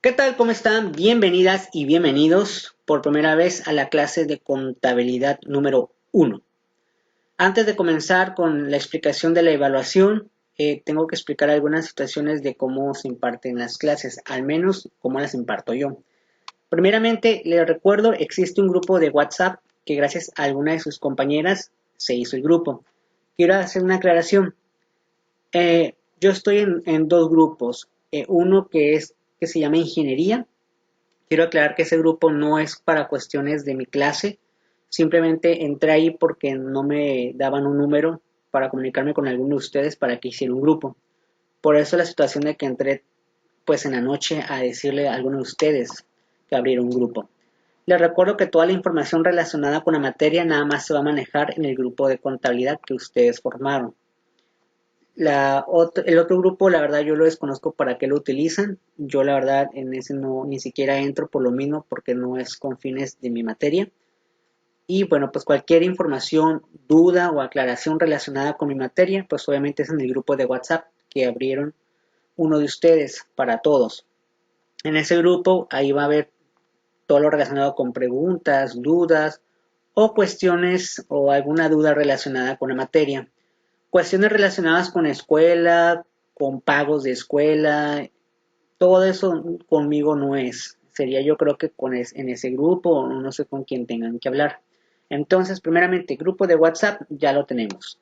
¿Qué tal? ¿Cómo están? Bienvenidas y bienvenidos por primera vez a la clase de contabilidad número 1. Antes de comenzar con la explicación de la evaluación, tengo que explicar algunas situaciones de cómo se imparten las clases, al menos cómo las imparto yo. Primeramente, les recuerdo, existe un grupo de WhatsApp que gracias a alguna de sus compañeras se hizo el grupo. Quiero hacer una aclaración. Yo estoy en dos grupos. Uno que se llama Ingeniería. Quiero aclarar que ese grupo no es para cuestiones de mi clase. Simplemente entré ahí porque no me daban un número para comunicarme con alguno de ustedes para que hiciera un grupo. Por eso la situación de que entré pues en la noche a decirle a alguno de ustedes que abriera un grupo. Les recuerdo que toda la información relacionada con la materia nada más se va a manejar en el grupo de contabilidad que ustedes formaron. El otro grupo, la verdad, yo lo desconozco para qué lo utilizan. Yo, la verdad, en ese no ni siquiera entro por lo mismo porque no es con fines de mi materia. Y bueno, pues cualquier información, duda o aclaración relacionada con mi materia, pues obviamente es en el grupo de WhatsApp que abrieron uno de ustedes para todos. En ese grupo, ahí va a haber todo lo relacionado con preguntas, dudas o cuestiones o alguna duda relacionada con la materia. Cuestiones relacionadas con escuela, con pagos de escuela, todo eso conmigo no es. Sería yo creo que en ese grupo o no sé con quién tengan que hablar. Entonces, primeramente, grupo de WhatsApp ya lo tenemos.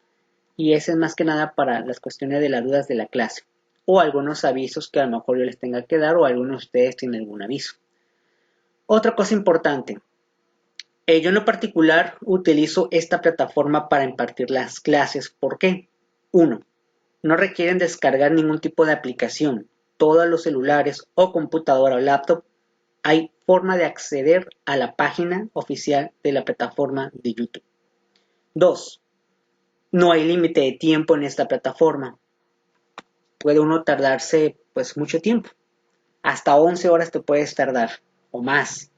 Y ese es más que nada para las cuestiones de las dudas de la clase. O algunos avisos que a lo mejor yo les tenga que dar o algunos de ustedes tienen algún aviso. Otra cosa importante. Yo en lo particular utilizo esta plataforma para impartir las clases. ¿Por qué? 1. No requieren descargar ningún tipo de aplicación. Todos los celulares o computadora o laptop hay forma de acceder a la página oficial de la plataforma de YouTube. 2. No hay límite de tiempo en esta plataforma. Puede uno tardarse pues mucho tiempo. Hasta 11 horas te puedes tardar o más.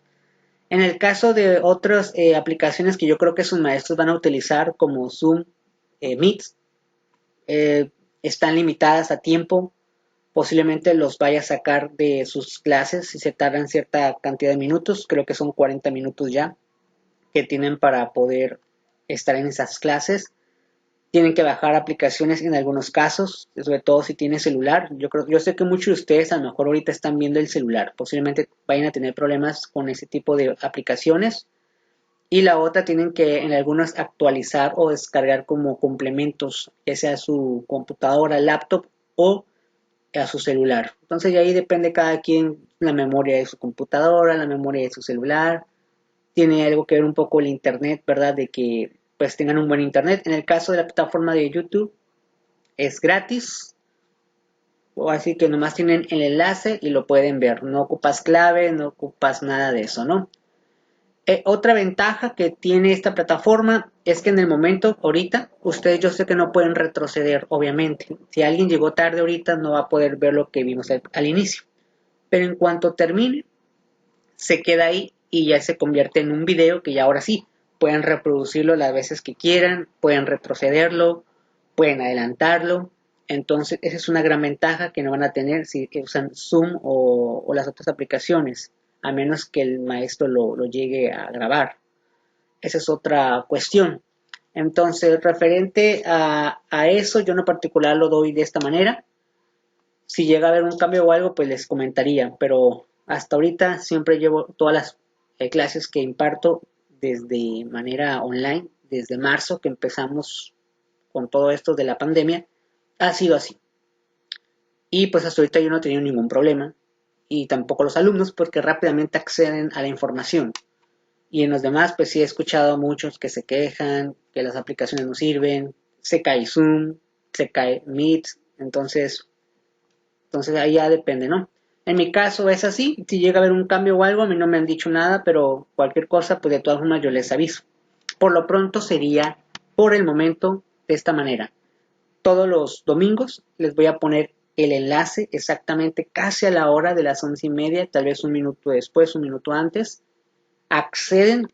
En el caso de otras aplicaciones que yo creo que sus maestros van a utilizar como Zoom, Meet, están limitadas a tiempo. Posiblemente los vaya a sacar de sus clases si se tardan cierta cantidad de minutos. Creo que son 40 minutos ya que tienen para poder estar en esas clases. Tienen que bajar aplicaciones en algunos casos, sobre todo si tienen celular. Yo sé que muchos de ustedes a lo mejor ahorita están viendo el celular. Posiblemente vayan a tener problemas con ese tipo de aplicaciones. Y la otra tienen que en algunas actualizar o descargar como complementos, ya sea su computadora, laptop o a su celular. Entonces ya ahí depende cada quien la memoria de su computadora, la memoria de su celular. Tiene algo que ver un poco el internet, ¿verdad? De que pues tengan un buen internet. En el caso de la plataforma de YouTube es gratis. O así que nomás tienen el enlace y lo pueden ver. No ocupas clave, no ocupas nada de eso, ¿no? Otra ventaja que tiene esta plataforma es que en el momento, ahorita, ustedes yo sé que no pueden retroceder, obviamente. Si alguien llegó tarde ahorita, no va a poder ver lo que vimos al inicio. Pero en cuanto termine, se queda ahí y ya se convierte en un video que ya ahora sí, pueden reproducirlo las veces que quieran, pueden retrocederlo, pueden adelantarlo. Entonces, esa es una gran ventaja que no van a tener si usan Zoom o las otras aplicaciones, a menos que el maestro lo llegue a grabar. Esa es otra cuestión. Entonces, referente a eso, yo en particular lo doy de esta manera. Si llega a haber un cambio o algo, pues les comentaría, pero hasta ahorita siempre llevo todas las clases que imparto desde manera online, desde marzo que empezamos con todo esto de la pandemia, ha sido así. Y pues hasta ahorita yo no he tenido ningún problema, y tampoco los alumnos, porque rápidamente acceden a la información. Y en los demás, pues sí he escuchado a muchos que se quejan, que las aplicaciones no sirven, se cae Zoom, se cae Meet, entonces ahí ya depende, ¿no? En mi caso es así, si llega a haber un cambio o algo, a mí no me han dicho nada, pero cualquier cosa, pues de todas formas yo les aviso. Por lo pronto sería, por el momento, de esta manera. Todos los domingos les voy a poner el enlace exactamente casi a la hora de las 11:30, tal vez un minuto después, un minuto antes. Acceden,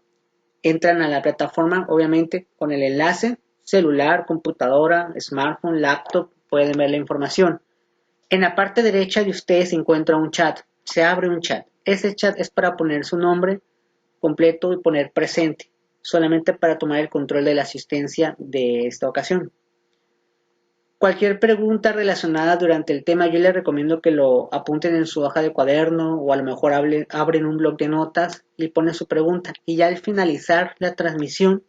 entran a la plataforma, obviamente, con el enlace, celular, computadora, smartphone, laptop, pueden ver la información. En la parte derecha de ustedes se encuentra un chat. se abre un chat. Ese chat es para poner su nombre completo y poner presente, solamente para tomar el control de la asistencia de esta ocasión. Cualquier pregunta relacionada durante el tema, yo les recomiendo que lo apunten en su hoja de cuaderno o a lo mejor abren un bloc de notas y ponen su pregunta. Y ya al finalizar la transmisión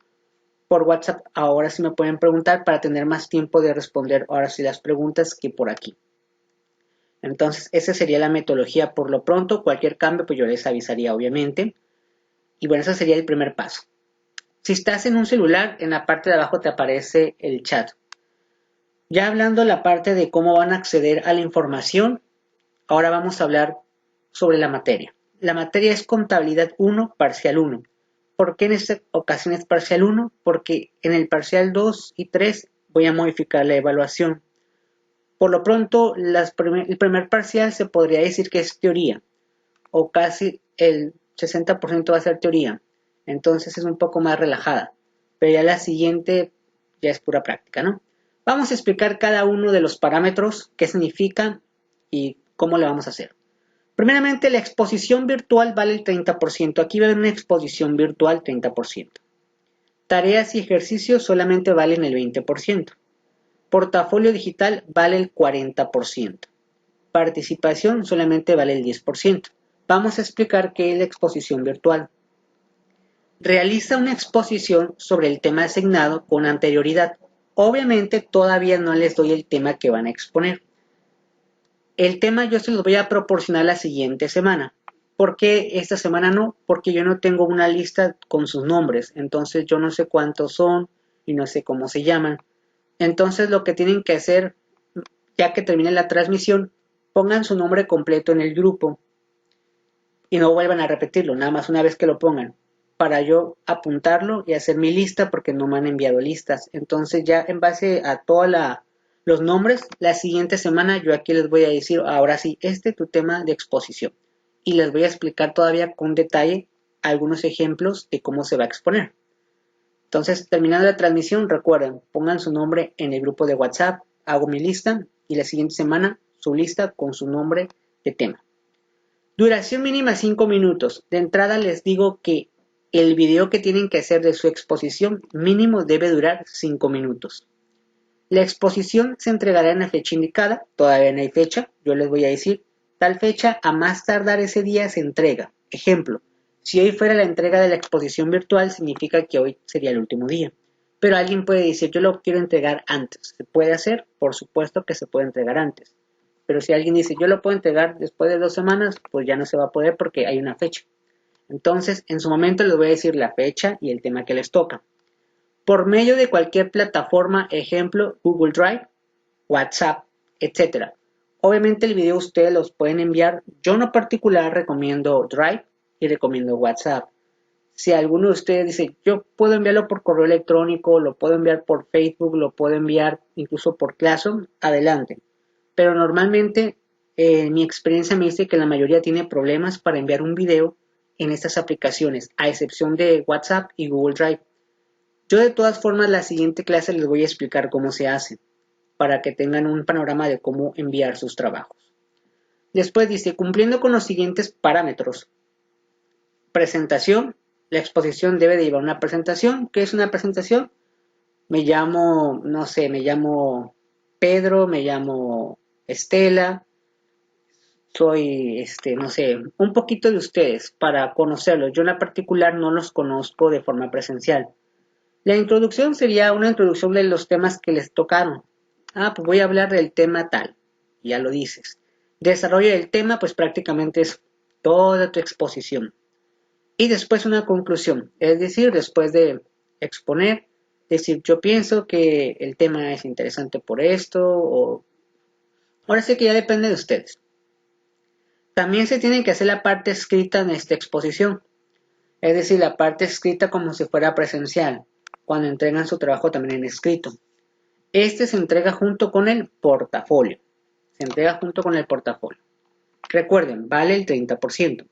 por WhatsApp, ahora sí me pueden preguntar para tener más tiempo de responder ahora sí las preguntas que por aquí. Entonces, esa sería la metodología por lo pronto. Cualquier cambio, pues yo les avisaría obviamente. Y bueno, ese sería el primer paso. Si estás en un celular, en la parte de abajo te aparece el chat. Ya hablando la parte de cómo van a acceder a la información, ahora vamos a hablar sobre la materia. La materia es contabilidad 1, parcial 1. ¿Por qué en esta ocasión es parcial 1? Porque en el parcial 2 y 3 voy a modificar la evaluación. Por lo pronto, el primer parcial se podría decir que es teoría, o casi el 60% va a ser teoría. Entonces es un poco más relajada. Pero ya la siguiente ya es pura práctica, ¿no? Vamos a explicar cada uno de los parámetros, qué significan y cómo lo vamos a hacer. Primeramente, la exposición virtual vale el 30%. Aquí va a haber una exposición virtual 30%. Tareas y ejercicios solamente valen el 20%. Portafolio digital vale el 40%. Participación solamente vale el 10%. Vamos a explicar qué es la exposición virtual. Realiza una exposición sobre el tema asignado con anterioridad. Obviamente todavía no les doy el tema que van a exponer. El tema yo se los voy a proporcionar la siguiente semana. ¿Por qué esta semana no? Porque yo no tengo una lista con sus nombres. Entonces yo no sé cuántos son y no sé cómo se llaman. Entonces lo que tienen que hacer, ya que termine la transmisión, pongan su nombre completo en el grupo y no vuelvan a repetirlo, nada más una vez que lo pongan, para yo apuntarlo y hacer mi lista porque no me han enviado listas. Entonces ya en base a todos los nombres, la siguiente semana yo aquí les voy a decir, ahora sí, tu tema de exposición. Y les voy a explicar todavía con detalle algunos ejemplos de cómo se va a exponer. Entonces, terminando la transmisión, recuerden, pongan su nombre en el grupo de WhatsApp, hago mi lista y la siguiente semana su lista con su nombre de tema. Duración mínima 5 minutos. De entrada les digo que el video que tienen que hacer de su exposición mínimo debe durar 5 minutos. La exposición se entregará en la fecha indicada, todavía no hay fecha, yo les voy a decir, tal fecha a más tardar ese día se entrega. Ejemplo, si hoy fuera la entrega de la exposición virtual, significa que hoy sería el último día. Pero alguien puede decir, yo lo quiero entregar antes. ¿Se puede hacer? Por supuesto que se puede entregar antes. Pero si alguien dice, yo lo puedo entregar después de 2 semanas, pues ya no se va a poder porque hay una fecha. Entonces, en su momento les voy a decir la fecha y el tema que les toca. Por medio de cualquier plataforma, ejemplo, Google Drive, WhatsApp, etc. Obviamente el video ustedes los pueden enviar. Yo en particular recomiendo Drive y recomiendo WhatsApp. Si alguno de ustedes dice, yo puedo enviarlo por correo electrónico, lo puedo enviar por Facebook, lo puedo enviar incluso por Classroom, adelante. Pero normalmente mi experiencia me dice que la mayoría tiene problemas para enviar un video en estas aplicaciones, a excepción de WhatsApp y Google Drive. Yo de todas formas la siguiente clase les voy a explicar cómo se hace, para que tengan un panorama de cómo enviar sus trabajos. Después dice, cumpliendo con los siguientes parámetros. Presentación. La exposición debe de llevar una presentación. ¿Qué es una presentación? Me llamo, no sé, me llamo Pedro, me llamo Estela, soy, no sé, un poquito de ustedes para conocerlos. Yo en la particular no los conozco de forma presencial. La introducción sería una introducción de los temas que les tocaron. Pues voy a hablar del tema tal, ya lo dices. Desarrollo del tema, pues prácticamente es toda tu exposición. Y después una conclusión, es decir, después de exponer, decir, yo pienso que el tema es interesante por esto, o ahora sí que ya depende de ustedes. También se tiene que hacer la parte escrita en esta exposición, es decir, la parte escrita como si fuera presencial, cuando entregan su trabajo también en escrito. Este se entrega junto con el portafolio. Se entrega junto con el portafolio. Recuerden, vale el 30%.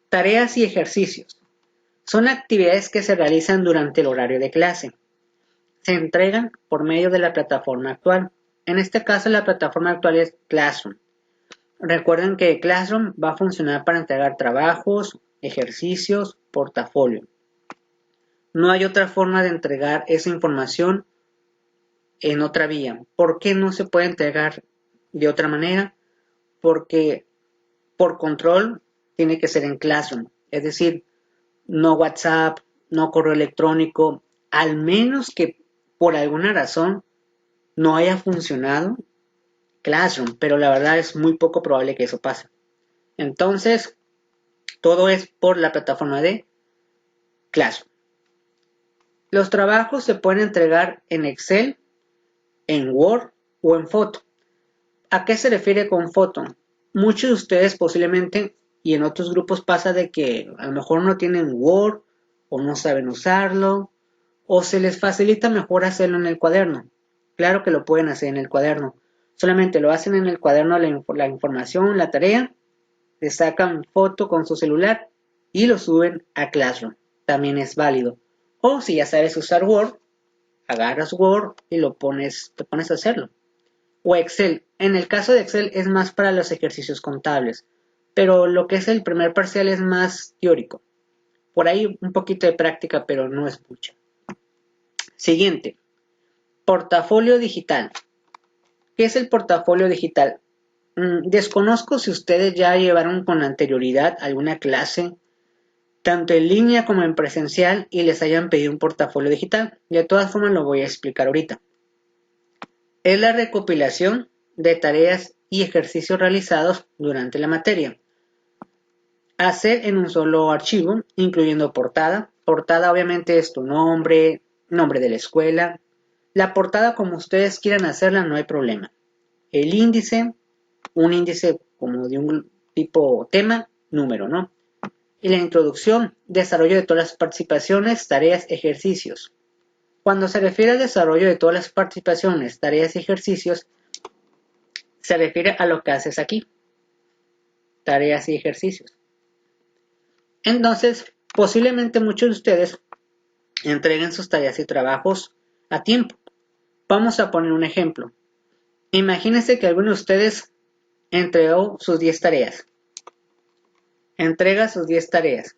Tareas y ejercicios. Son actividades que se realizan durante el horario de clase. Se entregan por medio de la plataforma actual. En este caso, la plataforma actual es Classroom. Recuerden que Classroom va a funcionar para entregar trabajos, ejercicios, portafolio. No hay otra forma de entregar esa información en otra vía. ¿Por qué no se puede entregar de otra manera? Porque por control tiene que ser en Classroom. Es decir, no WhatsApp, no correo electrónico, al menos que por alguna razón no haya funcionado Classroom, pero la verdad es muy poco probable que eso pase. Entonces, todo es por la plataforma de Classroom. Los trabajos se pueden entregar en Excel, en Word o en foto. ¿A qué se refiere con foto? Muchos de ustedes posiblemente, y en otros grupos pasa de que a lo mejor no tienen Word o no saben usarlo, o se les facilita mejor hacerlo en el cuaderno. Claro que lo pueden hacer en el cuaderno. Solamente lo hacen en el cuaderno la información, la tarea, le sacan foto con su celular y lo suben a Classroom. También es válido. O si ya sabes usar Word, agarras Word y te pones a hacerlo. O Excel. En el caso de Excel es más para los ejercicios contables, pero lo que es el primer parcial es más teórico. Por ahí un poquito de práctica, pero no es mucha. Siguiente. Portafolio digital. ¿Qué es el portafolio digital? Desconozco si ustedes ya llevaron con anterioridad alguna clase, tanto en línea como en presencial, y les hayan pedido un portafolio digital. De todas formas lo voy a explicar ahorita. Es la recopilación de tareas y ejercicios realizados durante la materia. Hacer en un solo archivo, incluyendo portada. Portada obviamente es tu nombre, nombre de la escuela. La portada como ustedes quieran hacerla, no hay problema. El índice, un índice como de un tipo tema, número, ¿no? Y la introducción, desarrollo de todas las participaciones, tareas, ejercicios. Cuando se refiere al desarrollo de todas las participaciones, tareas y ejercicios, se refiere a lo que haces aquí. Tareas y ejercicios. Entonces, posiblemente muchos de ustedes entreguen sus tareas y trabajos a tiempo. Vamos a poner un ejemplo. Imagínense que alguno de ustedes entregó sus 10 tareas. Entrega sus 10 tareas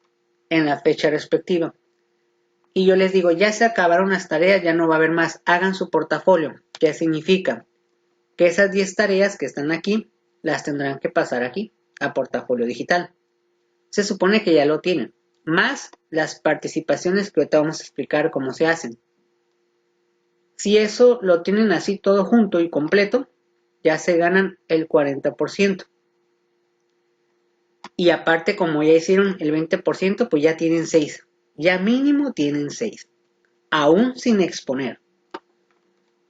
en la fecha respectiva. Y yo les digo, ya se acabaron las tareas, ya no va a haber más. Hagan su portafolio. ¿Qué significa? Que esas 10 tareas que están aquí, las tendrán que pasar aquí, a portafolio digital. Se supone que ya lo tienen. Más las participaciones que ahorita vamos a explicar cómo se hacen. Si eso lo tienen así todo junto y completo, ya se ganan el 40%. Y aparte, como ya hicieron el 20%, pues ya tienen 6. Ya mínimo tienen 6. Aún sin exponer.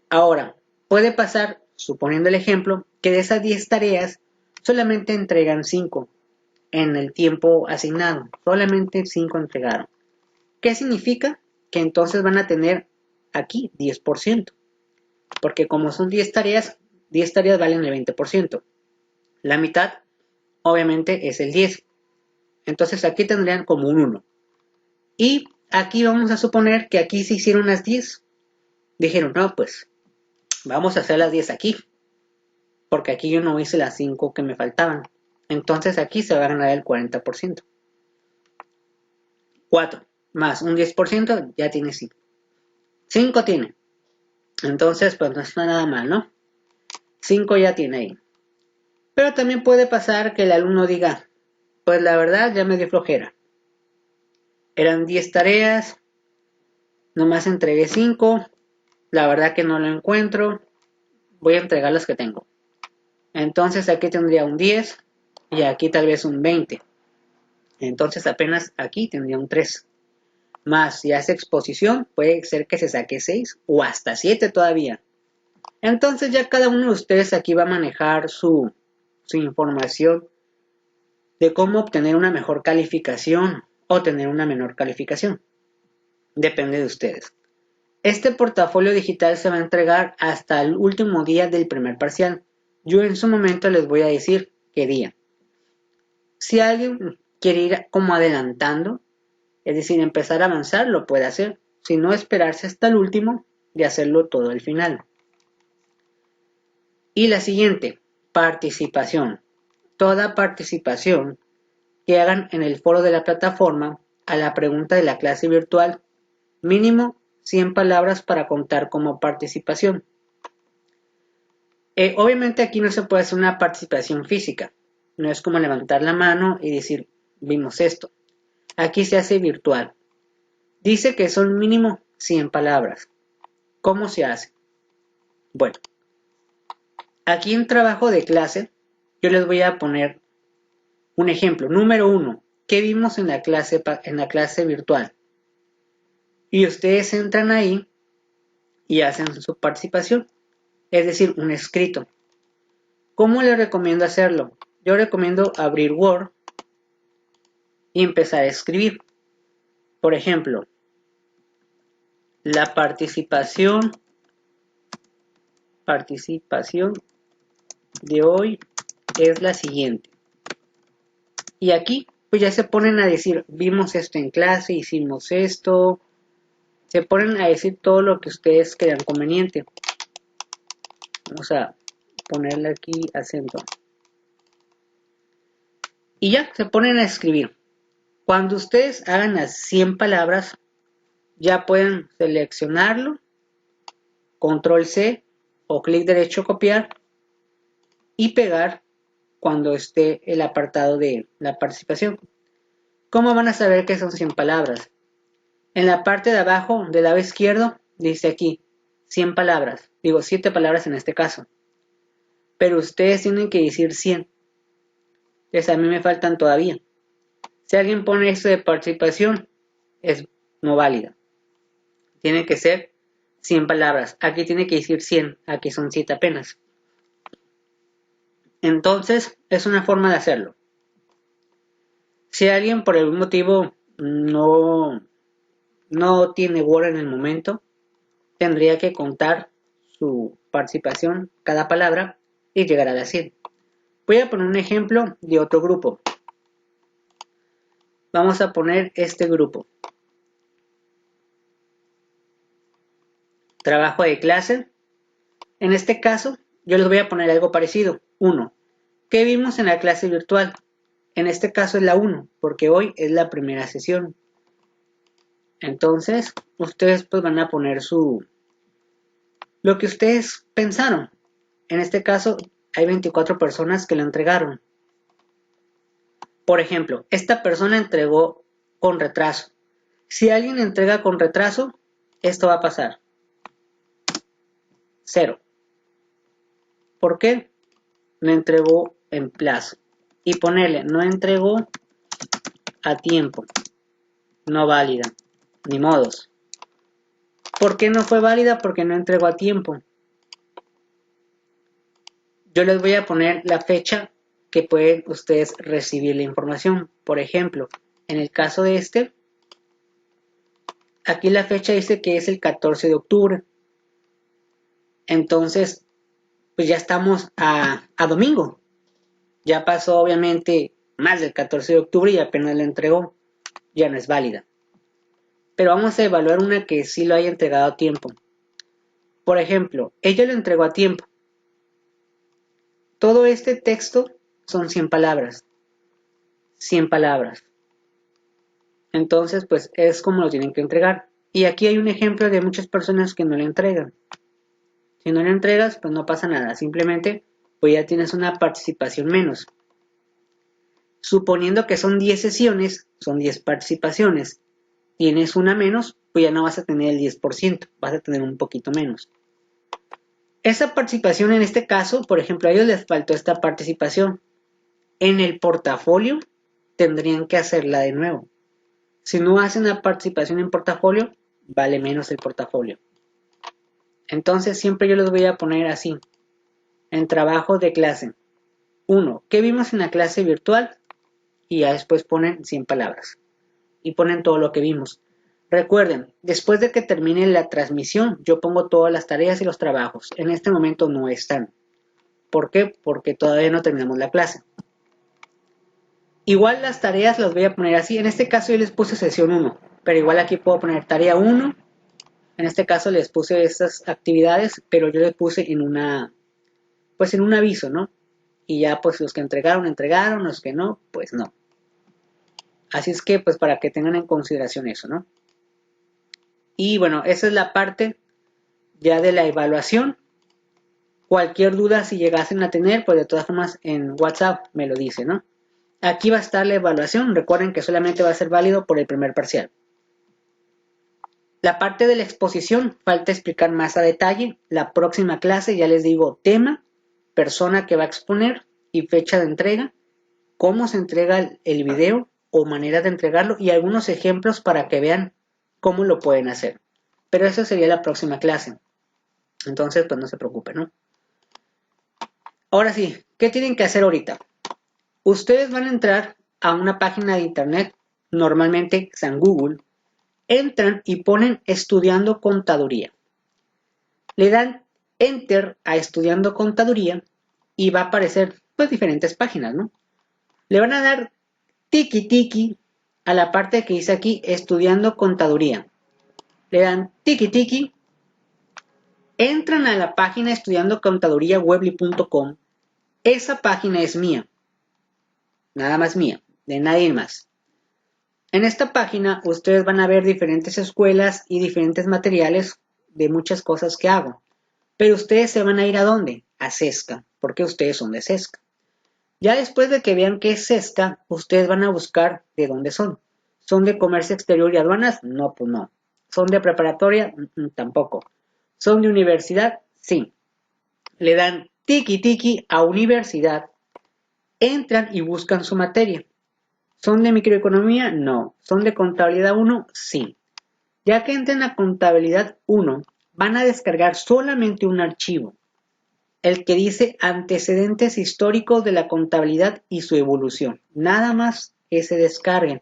Ahora, puede pasar, suponiendo el ejemplo, que de esas 10 tareas solamente entregan 5 en el tiempo asignado. Solamente 5 entregaron. ¿Qué significa? Que entonces van a tener aquí 10%. Porque como son 10 tareas valen el 20%. La mitad, obviamente, es el 10. Entonces aquí tendrían como un 1. Y aquí vamos a suponer que aquí se hicieron las 10. Dijeron, no, pues vamos a hacer las 10 aquí. Porque aquí yo no hice las 5 que me faltaban. Entonces aquí se va a ganar el 40%. 4 más un 10% ya tiene 5. 5 tiene. Entonces, pues no está nada mal, ¿no? 5 ya tiene ahí. Pero también puede pasar que el alumno diga, pues la verdad ya me dio flojera. Eran 10 tareas, nomás entregué 5, la verdad que no lo encuentro, voy a entregar las que tengo. Entonces aquí tendría un 10 y aquí tal vez un 20. Entonces apenas aquí tendría un 3. Más si hace exposición, puede ser que se saque 6 o hasta 7 todavía. Entonces ya cada uno de ustedes aquí va a manejar su información de cómo obtener una mejor calificación o tener una menor calificación. Depende de ustedes. Este portafolio digital se va a entregar hasta el último día del primer parcial. Yo en su momento les voy a decir qué día. Si alguien quiere ir como adelantando, es decir, empezar a avanzar, lo puede hacer. Si no, esperarse hasta el último y hacerlo todo al final. Y la siguiente, participación. toda participación que hagan en el foro de la plataforma a la pregunta de la clase virtual, mínimo 100 palabras para contar como participación. Obviamente aquí no se puede hacer una participación física, no es como levantar la mano y decir, vimos esto. Aquí se hace virtual. Dice que son mínimo 100 palabras. ¿Cómo se hace? Bueno, aquí en trabajo de clase, yo les voy a poner un ejemplo. Número 1, ¿qué vimos en la clase virtual? Y ustedes entran ahí y hacen su participación, es decir, un escrito. ¿Cómo les recomiendo hacerlo? Yo recomiendo abrir Word y empezar a escribir. Por ejemplo, la participación de hoy es la siguiente. Y aquí pues ya se ponen a decir, vimos esto en clase, hicimos esto. Se ponen a decir todo lo que ustedes crean conveniente. Vamos a ponerle aquí acento. Y ya, se ponen a escribir. Cuando ustedes hagan las 100 palabras, ya pueden seleccionarlo, control C o clic derecho copiar y pegar cuando esté el apartado de la participación. ¿Cómo van a saber que son 100 palabras? En la parte de abajo del lado izquierdo dice aquí 100 palabras, digo 7 palabras en este caso, pero ustedes tienen que decir 100. Entonces a mí me faltan todavía. Si alguien pone esto de participación, es no válida. Tiene que ser 100 palabras. Aquí tiene que decir 100, aquí son 7 apenas. Entonces, es una forma de hacerlo. Si alguien por algún motivo no tiene Word en el momento, tendría que contar su participación, cada palabra, y llegar a las 100. Voy a poner un ejemplo de otro grupo. Vamos a poner este grupo. Trabajo de clase. En este caso, yo les voy a poner algo parecido. 1. ¿Qué vimos en la clase virtual? En este caso es la 1, porque hoy es la primera sesión. Entonces, ustedes pues van a poner lo que ustedes pensaron. En este caso, hay 24 personas que lo entregaron. Por ejemplo, esta persona entregó con retraso. Si alguien entrega con retraso, esto va a pasar. 0. ¿Por qué? No entregó en plazo. Y ponerle, no entregó a tiempo. No válida. Ni modos. ¿Por qué no fue válida? Porque no entregó a tiempo. Yo les voy a poner la fecha que pueden ustedes recibir la información. Por ejemplo, en el caso de este, aquí la fecha dice que es el 14 de octubre. Entonces, pues ya estamos a domingo. Ya pasó obviamente más del 14 de octubre y apenas la entregó. Ya no es válida. Pero vamos a evaluar una que sí lo haya entregado a tiempo. Por ejemplo, ella lo entregó a tiempo. Todo este texto son 100 palabras. 100 palabras. Entonces, pues es como lo tienen que entregar. Y aquí hay un ejemplo de muchas personas que no le entregan. Si no le entregas, pues no pasa nada. Simplemente, pues ya tienes una participación menos. Suponiendo que son 10 sesiones, son 10 participaciones. Tienes una menos, pues ya no vas a tener el 10%, vas a tener un poquito menos. Esa participación en este caso, por ejemplo, a ellos les faltó esta participación. En el portafolio tendrían que hacerla de nuevo. Si no hacen la participación en portafolio, vale menos el portafolio. Entonces siempre yo les voy a poner así. En trabajo de clase. 1. ¿Qué vimos en la clase virtual? Y ya después ponen 100 palabras. Y ponen todo lo que vimos. Recuerden, después de que termine la transmisión, yo pongo todas las tareas y los trabajos. En este momento no están. ¿Por qué? Porque todavía no terminamos la clase. Igual las tareas las voy a poner así. En este caso yo les puse sesión 1. Pero igual aquí puedo poner tarea 1. En este caso les puse estas actividades, pero yo les puse en un aviso, ¿no? y ya pues los que entregaron, los que no, pues no. Así es que pues para que tengan en consideración eso, ¿no? Y bueno, esa es la parte ya de la evaluación. Cualquier duda si llegasen a tener, pues de todas formas en WhatsApp me lo dice, ¿no? Aquí va a estar la evaluación, recuerden que solamente va a ser válido por el primer parcial. La parte de la exposición, falta explicar más a detalle. La próxima clase ya les digo tema, persona que va a exponer y fecha de entrega, cómo se entrega el video o manera de entregarlo y algunos ejemplos para que vean cómo lo pueden hacer. Pero eso sería la próxima clase. Entonces, pues no se preocupen, ¿no? Ahora sí, ¿qué tienen que hacer ahorita? Ustedes van a entrar a una página de internet, normalmente San Google, entran y ponen estudiando contaduría. Le dan enter a estudiando contaduría y va a aparecer pues diferentes páginas, ¿no? Le van a dar tiki tiki a la parte que dice aquí estudiando contaduría. Le dan tiki tiki, entran a la página estudiandocontaduríawebly.com. Esa página es mía, nada más mía, de nadie más. En esta página ustedes van a ver diferentes escuelas y diferentes materiales de muchas cosas que hago. Pero ustedes se van a ir ¿a dónde? A Sesca, porque ustedes son de Sesca. Ya después de que vean qué es Sesca, ustedes van a buscar de dónde son. ¿Son de comercio exterior y aduanas? No, pues no. ¿Son de preparatoria? Tampoco. ¿Son de universidad? Sí. Le dan tiki tiki a universidad, entran y buscan su materia. ¿Son de microeconomía? No. ¿Son de contabilidad 1? Sí. Ya que entren a contabilidad 1, van a descargar solamente un archivo, el que dice antecedentes históricos de la contabilidad y su evolución. Nada más ese descarguen.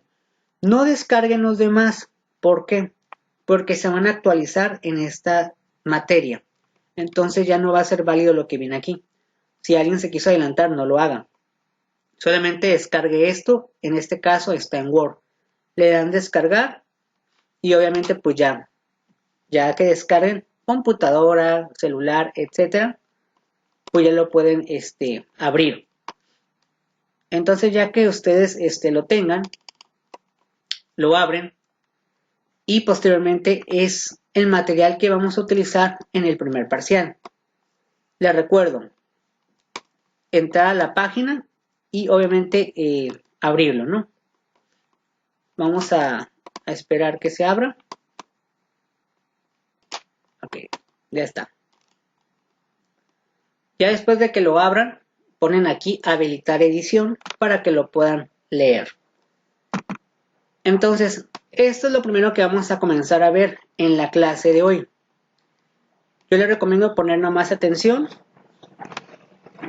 No descarguen los demás. ¿Por qué? Porque se van a actualizar en esta materia. Entonces ya no va a ser válido lo que viene aquí. Si alguien se quiso adelantar, no lo haga. Solamente descargue esto. En este caso está en Word. Le dan descargar y obviamente pues ya que descarguen computadora, celular, etcétera, pues ya lo pueden abrir. Entonces ya que ustedes lo tengan, lo abren y posteriormente es el material que vamos a utilizar en el primer parcial. Les recuerdo, entrar a la página y obviamente abrirlo, ¿no? Vamos a esperar que se abra. Ok, ya está. Ya después de que lo abran, ponen aquí habilitar edición para que lo puedan leer. Entonces, esto es lo primero que vamos a comenzar a ver en la clase de hoy. Yo les recomiendo poner nomás atención.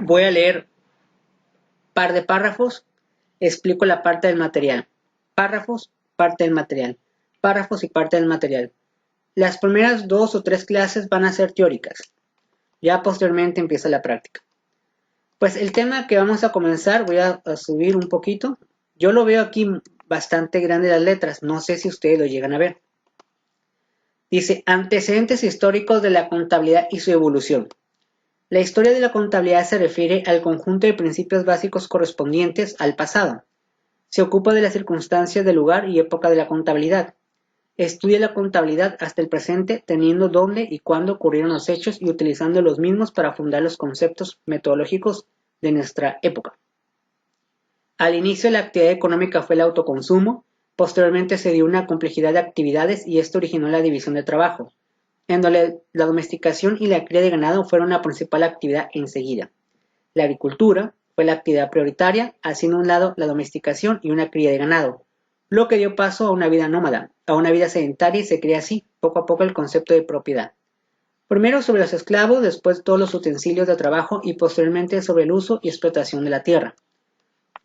Voy a leer un par de párrafos. Explico la parte del material. Párrafos, parte del material. Párrafos y parte del material. Las primeras 2 o 3 clases van a ser teóricas. Ya posteriormente empieza la práctica. Pues el tema que vamos a comenzar, voy a subir un poquito. Yo lo veo aquí bastante grande las letras, no sé si ustedes lo llegan a ver. Dice, antecedentes históricos de la contabilidad y su evolución. La historia de la contabilidad se refiere al conjunto de principios básicos correspondientes al pasado. Se ocupa de las circunstancias del lugar y época de la contabilidad. Estudia la contabilidad hasta el presente, teniendo dónde y cuándo ocurrieron los hechos y utilizando los mismos para fundar los conceptos metodológicos de nuestra época. Al inicio la actividad económica fue el autoconsumo, posteriormente se dio una complejidad de actividades y esto originó la división de trabajo, en donde la domesticación y la cría de ganado fueron la principal actividad enseguida. La agricultura fue la actividad prioritaria, haciendo a un lado la domesticación y una cría de ganado, lo que dio paso a una vida nómada, a una vida sedentaria y se crea así, poco a poco, el concepto de propiedad. Primero sobre los esclavos, después todos los utensilios de trabajo y posteriormente sobre el uso y explotación de la tierra.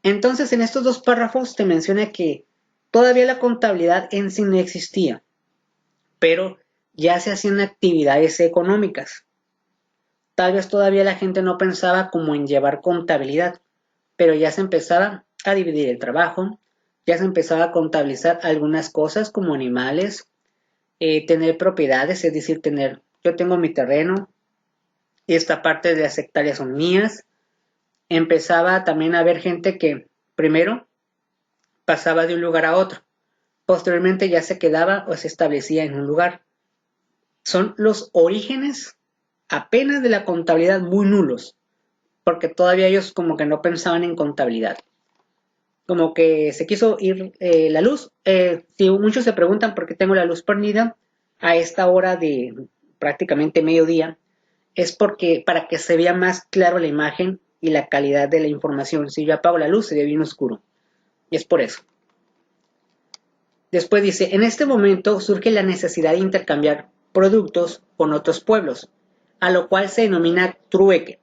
Entonces, en estos dos párrafos te menciona que todavía la contabilidad en sí no existía, pero ya se hacían actividades económicas. Tal vez todavía la gente no pensaba como en llevar contabilidad, pero ya se empezaba a dividir el trabajo, ya se empezaba a contabilizar algunas cosas como animales, tener propiedades, es decir, yo tengo mi terreno, esta parte de las hectáreas son mías, empezaba también a haber gente que primero pasaba de un lugar a otro, posteriormente ya se quedaba o se establecía en un lugar. Son los orígenes apenas de la contabilidad muy nulos, porque todavía ellos como que no pensaban en contabilidad. Como que se quiso ir la luz. Si muchos se preguntan por qué tengo la luz prendida a esta hora de prácticamente mediodía, es porque para que se vea más claro la imagen y la calidad de la información. Si yo apago la luz, se ve bien oscuro. Y es por eso. Después dice, en este momento surge la necesidad de intercambiar productos con otros pueblos, a lo cual se denomina trueque,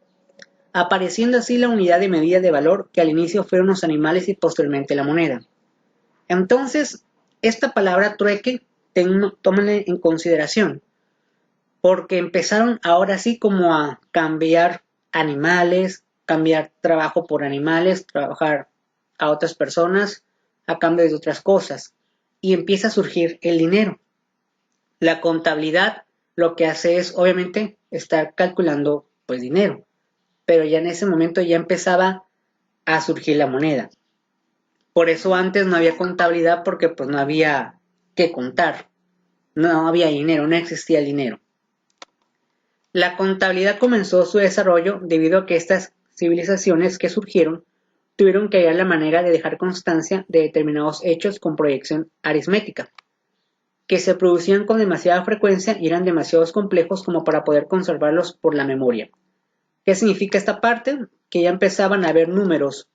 apareciendo así la unidad de medida de valor que al inicio fueron los animales y posteriormente la moneda. Entonces, esta palabra trueque, tómenla en consideración, porque empezaron ahora sí como a cambiar animales, cambiar trabajo por animales, trabajar a otras personas a cambio de otras cosas, y empieza a surgir el dinero. La contabilidad lo que hace es, obviamente, estar calculando pues dinero, pero ya en ese momento ya empezaba a surgir la moneda. Por eso antes no había contabilidad porque pues no había que contar, no había dinero, no existía el dinero. La contabilidad comenzó su desarrollo debido a que estas civilizaciones que surgieron tuvieron que hallar la manera de dejar constancia de determinados hechos con proyección aritmética, que se producían con demasiada frecuencia y eran demasiado complejos como para poder conservarlos por la memoria. ¿Qué significa esta parte? Que ya empezaban a haber números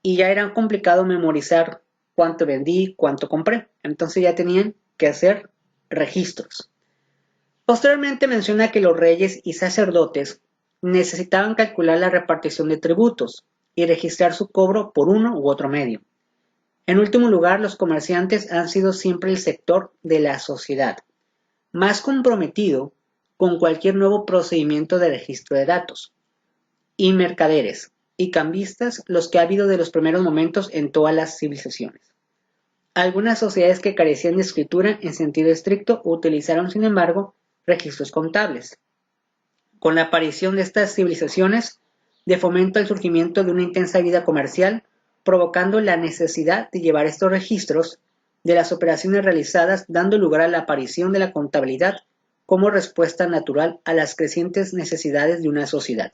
y ya era complicado memorizar cuánto vendí, cuánto compré. Entonces ya tenían que hacer registros. Posteriormente menciona que los reyes y sacerdotes necesitaban calcular la repartición de tributos y registrar su cobro por uno u otro medio. En último lugar, los comerciantes han sido siempre el sector de la sociedad más comprometido con cualquier nuevo procedimiento de registro de datos, y mercaderes y cambistas los que ha habido de los primeros momentos en todas las civilizaciones. Algunas sociedades que carecían de escritura en sentido estricto utilizaron, sin embargo, registros contables. Con la aparición de estas civilizaciones, de fomento el surgimiento de una intensa vida comercial, provocando la necesidad de llevar estos registros de las operaciones realizadas, dando lugar a la aparición de la contabilidad como respuesta natural a las crecientes necesidades de una sociedad.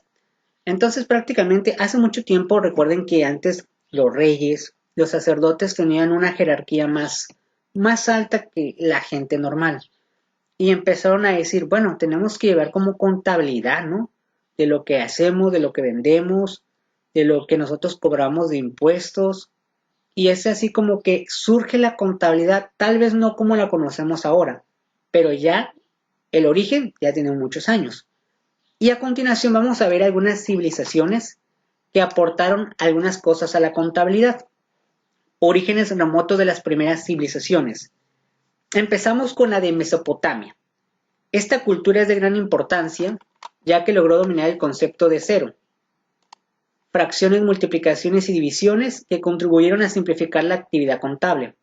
Entonces, prácticamente hace mucho tiempo, recuerden que antes los reyes, los sacerdotes tenían una jerarquía más alta que la gente normal. Y empezaron a decir, bueno, tenemos que llevar como contabilidad, ¿no? De lo que hacemos, de lo que vendemos, de lo que nosotros cobramos de impuestos. Y es así como que surge la contabilidad, tal vez no como la conocemos ahora, pero ya el origen ya tiene muchos años. Y a continuación vamos a ver algunas civilizaciones que aportaron algunas cosas a la contabilidad. Orígenes remotos de las primeras civilizaciones. Empezamos con la de Mesopotamia. Esta cultura es de gran importancia, ya que logró dominar el concepto de cero, fracciones, multiplicaciones y divisiones que contribuyeron a simplificar la actividad contable.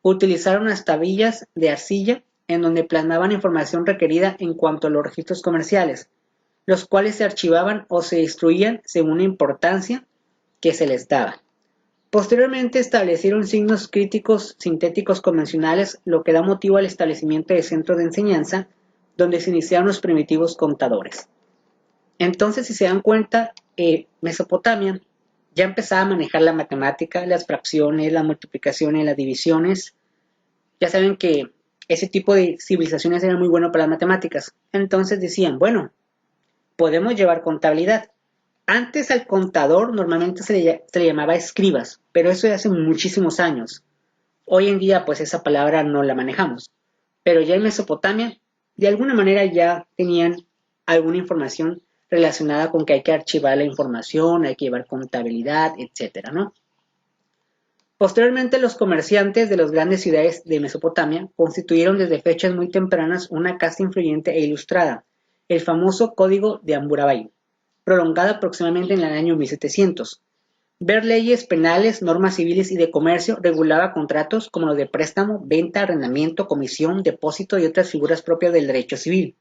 Utilizaron las tablillas de arcilla en donde plasmaban información requerida en cuanto a los registros comerciales, los cuales se archivaban o se destruían según la importancia que se les daba. Posteriormente establecieron signos críticos sintéticos convencionales, lo que da motivo al establecimiento de centros de enseñanza donde se iniciaron los primitivos contadores. Entonces, si se dan cuenta, Mesopotamia ya empezaba a manejar la matemática, las fracciones, las multiplicaciones, las divisiones. Ya saben que ese tipo de civilizaciones eran muy buenos para las matemáticas. Entonces decían, bueno, podemos llevar contabilidad. Antes al contador normalmente se le llamaba escribas, pero eso ya hace muchísimos años. Hoy en día pues esa palabra no la manejamos. Pero ya en Mesopotamia de alguna manera ya tenían alguna información relacionada con que hay que archivar la información, hay que llevar contabilidad, etcétera, ¿no? Posteriormente los comerciantes de las grandes ciudades de Mesopotamia constituyeron desde fechas muy tempranas una casta influyente e ilustrada, el famoso Código de Hammurabi, prolongado aproximadamente en el año 1700. Ver leyes penales, normas civiles y de comercio regulaba contratos como los de préstamo, venta, arrendamiento, comisión, depósito y otras figuras propias del derecho civil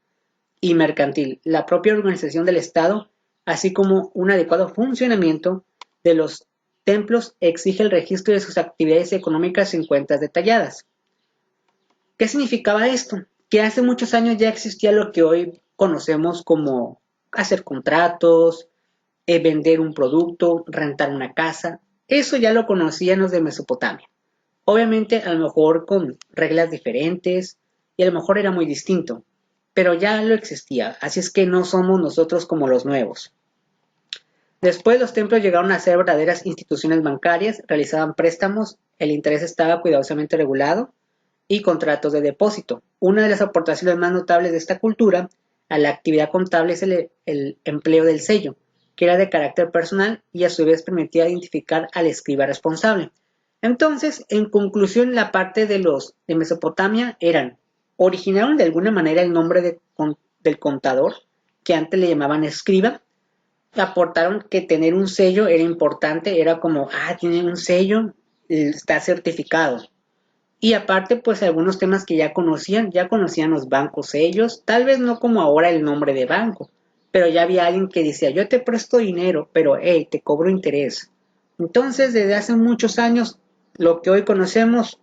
y mercantil. La propia organización del Estado así como un adecuado funcionamiento de los templos exige el registro de sus actividades económicas en cuentas detalladas. ¿Qué significaba esto? Que hace muchos años ya existía lo que hoy conocemos como hacer contratos, vender un producto, rentar una casa. Eso ya lo conocían los de Mesopotamia. Obviamente, a lo mejor con reglas diferentes y a lo mejor era muy distinto, pero ya lo existía, así es que no somos nosotros como los nuevos. Después los templos llegaron a ser verdaderas instituciones bancarias, realizaban préstamos, el interés estaba cuidadosamente regulado y contratos de depósito. Una de las aportaciones más notables de esta cultura a la actividad contable es el empleo del sello, que era de carácter personal y a su vez permitía identificar al escriba responsable. Entonces, en conclusión, la parte de los de Mesopotamia originaron de alguna manera el nombre del contador, que antes le llamaban escriba, aportaron que tener un sello era importante, era como, tiene un sello, está certificado. Y aparte, pues algunos temas que ya conocían los bancos ellos, tal vez no como ahora el nombre de banco, pero ya había alguien que decía, yo te presto dinero, pero hey, te cobro interés. Entonces, desde hace muchos años, lo que hoy conocemos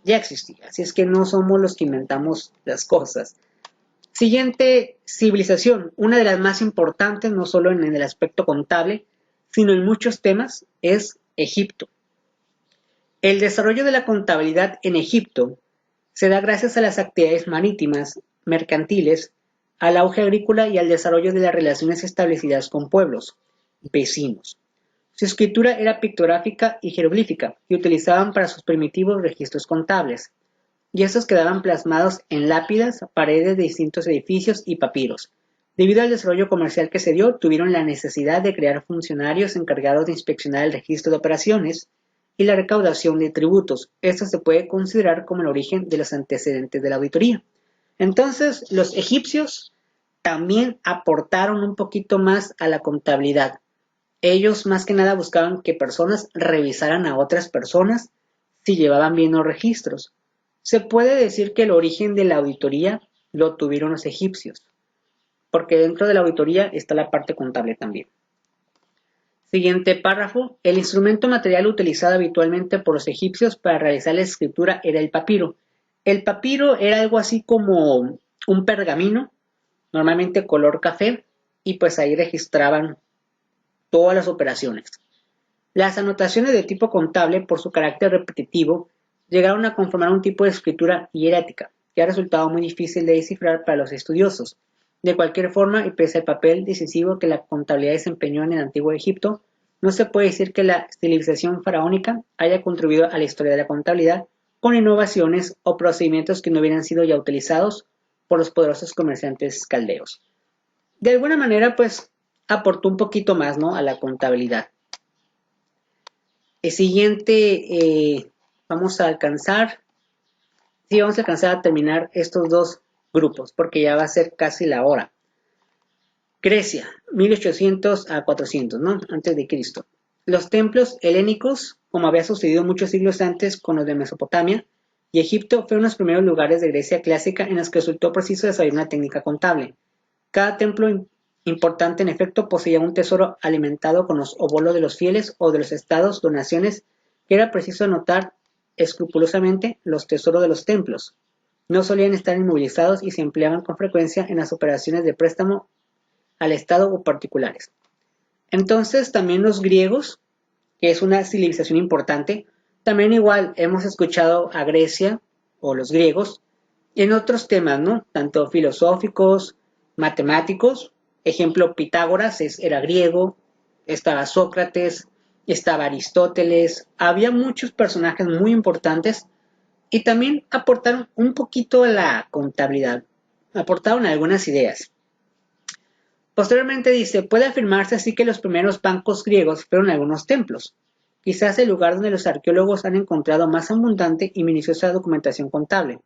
ya existía, así es que no somos los que inventamos las cosas. Siguiente civilización, una de las más importantes, no solo en el aspecto contable, sino en muchos temas, es Egipto. El desarrollo de la contabilidad en Egipto se da gracias a las actividades marítimas, mercantiles, al auge agrícola y al desarrollo de las relaciones establecidas con pueblos vecinos. Su escritura era pictográfica y jeroglífica, que utilizaban para sus primitivos registros contables, y estos quedaban plasmados en lápidas, paredes de distintos edificios y papiros. Debido al desarrollo comercial que se dio, tuvieron la necesidad de crear funcionarios encargados de inspeccionar el registro de operaciones y la recaudación de tributos. Esto se puede considerar como el origen de los antecedentes de la auditoría. Entonces, los egipcios también aportaron un poquito más a la contabilidad. Ellos más que nada buscaban que personas revisaran a otras personas si llevaban bien los registros. Se puede decir que el origen de la auditoría lo tuvieron los egipcios, porque dentro de la auditoría está la parte contable también. Siguiente párrafo. El instrumento material utilizado habitualmente por los egipcios para realizar la escritura era el papiro. El papiro era algo así como un pergamino, normalmente color café, y pues ahí registraban todas las operaciones. Las anotaciones de tipo contable, por su carácter repetitivo, llegaron a conformar un tipo de escritura hierática, que ha resultado muy difícil de descifrar para los estudiosos. De cualquier forma, y pese al papel decisivo que la contabilidad desempeñó en el antiguo Egipto, no se puede decir que la civilización faraónica haya contribuido a la historia de la contabilidad con innovaciones o procedimientos que no hubieran sido ya utilizados por los poderosos comerciantes caldeos. De alguna manera, pues, aportó un poquito más, ¿no?, a la contabilidad. El siguiente, vamos a alcanzar a terminar estos dos grupos, porque ya va a ser casi la hora. Grecia, 1800 a 400, ¿no?, antes de Cristo. Los templos helénicos, como había sucedido muchos siglos antes con los de Mesopotamia, y Egipto fueron los primeros lugares de Grecia clásica en los que resultó preciso desarrollar una técnica contable. Cada templo importante, en efecto, poseía un tesoro alimentado con los óbolos de los fieles o de los estados, donaciones, que era preciso anotar escrupulosamente. Los tesoros de los templos no solían estar inmovilizados y se empleaban con frecuencia en las operaciones de préstamo al estado o particulares. Entonces, también los griegos, que es una civilización importante, también igual hemos escuchado a Grecia o los griegos en otros temas, ¿no?, tanto filosóficos, matemáticos. Ejemplo, Pitágoras era griego, estaba Sócrates, estaba Aristóteles, había muchos personajes muy importantes y también aportaron un poquito a la contabilidad, aportaron algunas ideas. Posteriormente dice, puede afirmarse así que los primeros bancos griegos fueron algunos templos, quizás el lugar donde los arqueólogos han encontrado más abundante y minuciosa documentación contable,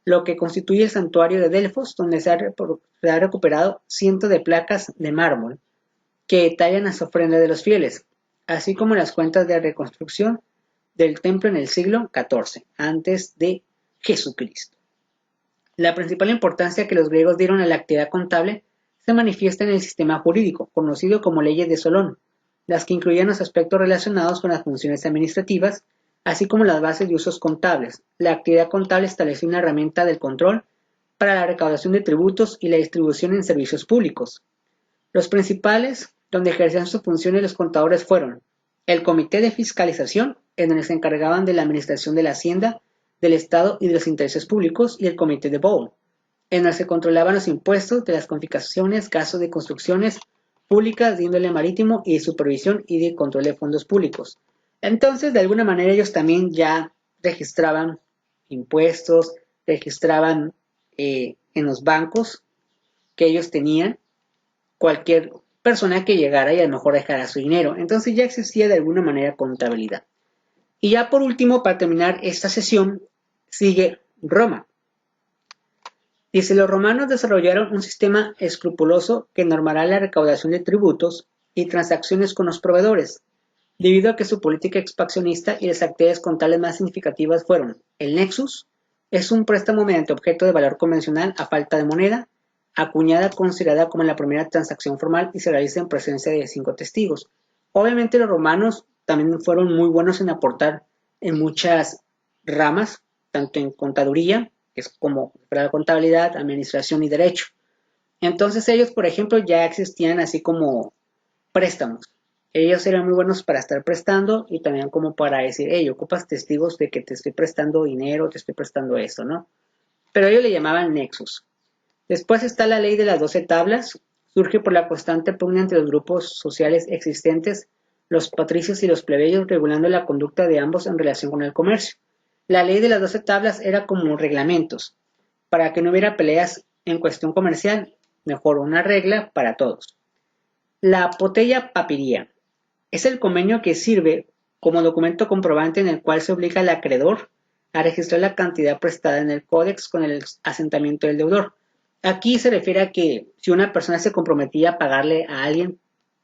lo que constituye el santuario de Delfos, donde se ha recuperado cientos de placas de mármol que detallan las ofrendas de los fieles, así como las cuentas de reconstrucción del templo en el siglo XIV, antes de Jesucristo. La principal importancia que los griegos dieron a la actividad contable se manifiesta en el sistema jurídico, conocido como leyes de Solón, las que incluían los aspectos relacionados con las funciones administrativas, así como las bases de usos contables. La actividad contable estableció una herramienta del control para la recaudación de tributos y la distribución en servicios públicos. Los principales donde ejercían sus funciones los contadores fueron el Comité de Fiscalización, en donde se encargaban de la administración de la Hacienda, del Estado y de los intereses públicos, y el Comité de Bowl, en donde se controlaban los impuestos de las confiscaciones, gastos de construcciones públicas de índole marítimo y de supervisión y de control de fondos públicos. Entonces, de alguna manera, ellos también ya registraban impuestos, registraban en los bancos que ellos tenían cualquier persona que llegara y a lo mejor dejara su dinero. Entonces ya existía de alguna manera contabilidad. Y ya por último, para terminar esta sesión, sigue Roma. Dice, los romanos desarrollaron un sistema escrupuloso que normará la recaudación de tributos y transacciones con los proveedores, debido a que su política expansionista y las actividades contables más significativas fueron el nexus, es un préstamo mediante objeto de valor convencional a falta de moneda, acuñada considerada como la primera transacción formal y se realiza en presencia de 5 testigos. Obviamente los romanos también fueron muy buenos en aportar en muchas ramas, tanto en contaduría, que es como la contabilidad, administración y derecho. Entonces ellos, por ejemplo, ya existían así como préstamos. Ellos eran muy buenos para estar prestando y también como para decir, hey, ocupas testigos de que te estoy prestando dinero, te estoy prestando esto, ¿no? Pero ellos le llamaban nexus. Después está la ley de las 12 tablas, surge por la constante pugna entre los grupos sociales existentes, los patricios y los plebeyos, regulando la conducta de ambos en relación con el comercio. La ley de las 12 tablas era como reglamentos, para que no hubiera peleas en cuestión comercial, mejor una regla para todos. La Apoteia Papiria es el convenio que sirve como documento comprobante en el cual se obliga al acreedor a registrar la cantidad prestada en el códex con el asentamiento del deudor. Aquí se refiere a que si una persona se comprometía a pagarle a alguien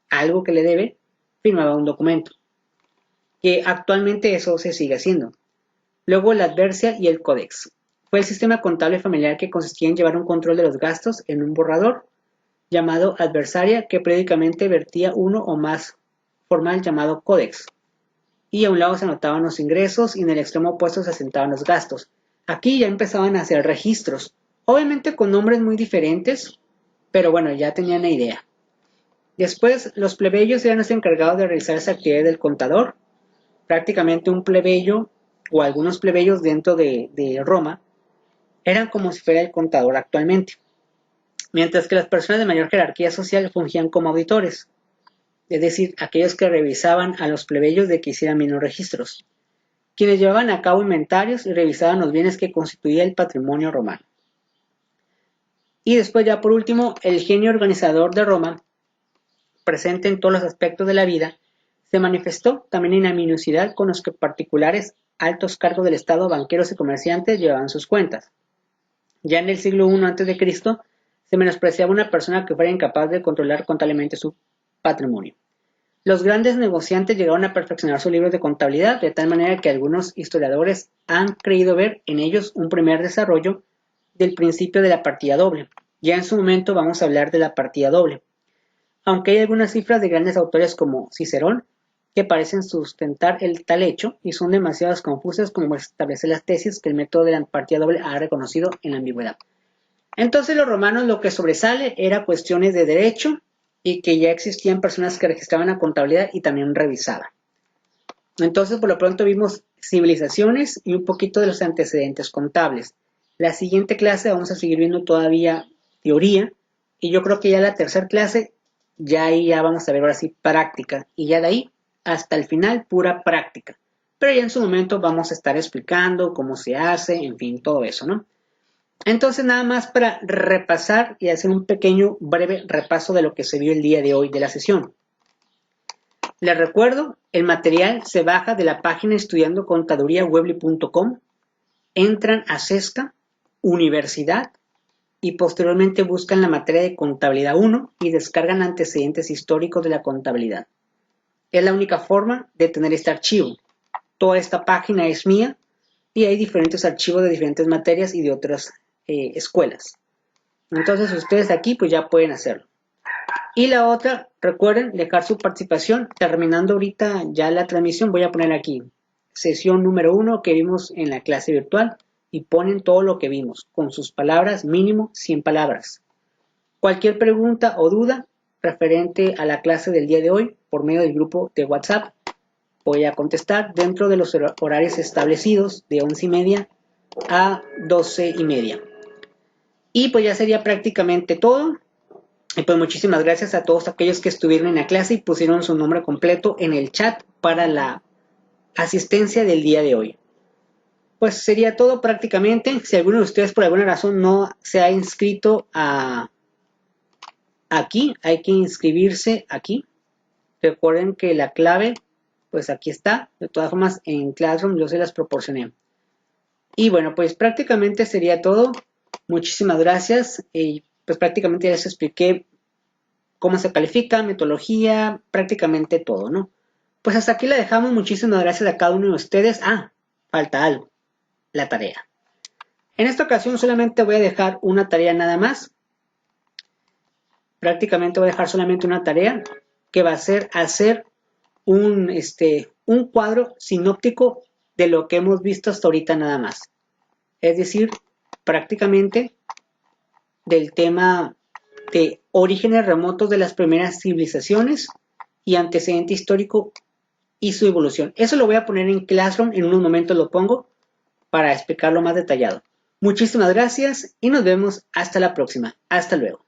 algo que le debe, firmaba un documento, que actualmente eso se sigue haciendo. Luego la adversia y el códex. Fue el sistema contable familiar que consistía en llevar un control de los gastos en un borrador llamado adversaria que periódicamente vertía uno o más formal llamado códex. Y a un lado se anotaban los ingresos y en el extremo opuesto se asentaban los gastos. Aquí ya empezaban a hacer registros, obviamente con nombres muy diferentes, pero bueno, ya tenían la idea. Después, los plebeyos eran los encargados de realizar esa actividad del contador. Prácticamente un plebeyo o algunos plebeyos dentro de Roma eran como si fuera el contador actualmente, mientras que las personas de mayor jerarquía social fungían como auditores, es decir, aquellos que revisaban a los plebeyos de que hicieran bien los registros, quienes llevaban a cabo inventarios y revisaban los bienes que constituía el patrimonio romano. Y después ya por último, el genio organizador de Roma, presente en todos los aspectos de la vida, se manifestó también en la minuciosidad con los que particulares, altos cargos del Estado, banqueros y comerciantes llevaban sus cuentas. Ya en el siglo I a.C., se menospreciaba una persona que fuera incapaz de controlar contablemente su patrimonio. Los grandes negociantes llegaron a perfeccionar sus libros de contabilidad de tal manera que algunos historiadores han creído ver en ellos un primer desarrollo del principio de la partida doble. Ya en su momento vamos a hablar de la partida doble. Aunque hay algunas cifras de grandes autores como Cicerón que parecen sustentar el tal hecho y son demasiado confusas como establecer las tesis que el método de la partida doble ha reconocido en la ambigüedad. Entonces los romanos lo que sobresale era cuestiones de derecho y que ya existían personas que registraban la contabilidad y también revisaban. Entonces por lo pronto vimos civilizaciones y un poquito de los antecedentes contables. La siguiente clase vamos a seguir viendo todavía teoría y yo creo que ya la tercera clase ya ahí ya vamos a ver ahora sí práctica y ya de ahí hasta el final pura práctica. Pero ya en su momento vamos a estar explicando cómo se hace, en fin, todo eso, ¿no? Entonces nada más para repasar y hacer un pequeño breve repaso de lo que se vio el día de hoy de la sesión. Les recuerdo, el material se baja de la página estudiandocontaduriawebly.com, entran a CESCA, Universidad, y posteriormente buscan la materia de Contabilidad 1 y descargan antecedentes históricos de la contabilidad. Es la única forma de tener este archivo. Toda esta página es mía y hay diferentes archivos de diferentes materias y de otras escuelas. Entonces ustedes aquí pues ya pueden hacerlo. Y la otra, recuerden dejar su participación. Terminando ahorita ya la transmisión, voy a poner aquí sesión número 1 que vimos en la clase virtual y ponen todo lo que vimos con sus palabras, mínimo 100 palabras. Cualquier pregunta o duda referente a la clase del día de hoy por medio del grupo de WhatsApp voy a contestar dentro de los horarios establecidos de 11:30 a 12:30. Y pues ya sería prácticamente todo. Y pues muchísimas gracias a todos aquellos que estuvieron en la clase y pusieron su nombre completo en el chat para la asistencia del día de hoy. Pues sería todo prácticamente. Si alguno de ustedes por alguna razón no se ha inscrito aquí, hay que inscribirse aquí. Recuerden que la clave, pues aquí está. De todas formas, en Classroom yo se las proporcioné. Y bueno, pues prácticamente sería todo. Muchísimas gracias. Pues prácticamente ya les expliqué cómo se califica, metodología, prácticamente todo, ¿no? Pues hasta aquí la dejamos. Muchísimas gracias a cada uno de ustedes. Falta algo, la tarea. En esta ocasión solamente voy a dejar una tarea nada más. Prácticamente voy a dejar solamente una tarea que va a ser hacer un cuadro sinóptico de lo que hemos visto hasta ahorita nada más. Es decir, prácticamente del tema de orígenes remotos de las primeras civilizaciones y antecedente histórico y su evolución. Eso lo voy a poner en Classroom, en unos momentos lo pongo para explicarlo más detallado. Muchísimas gracias y nos vemos hasta la próxima. Hasta luego.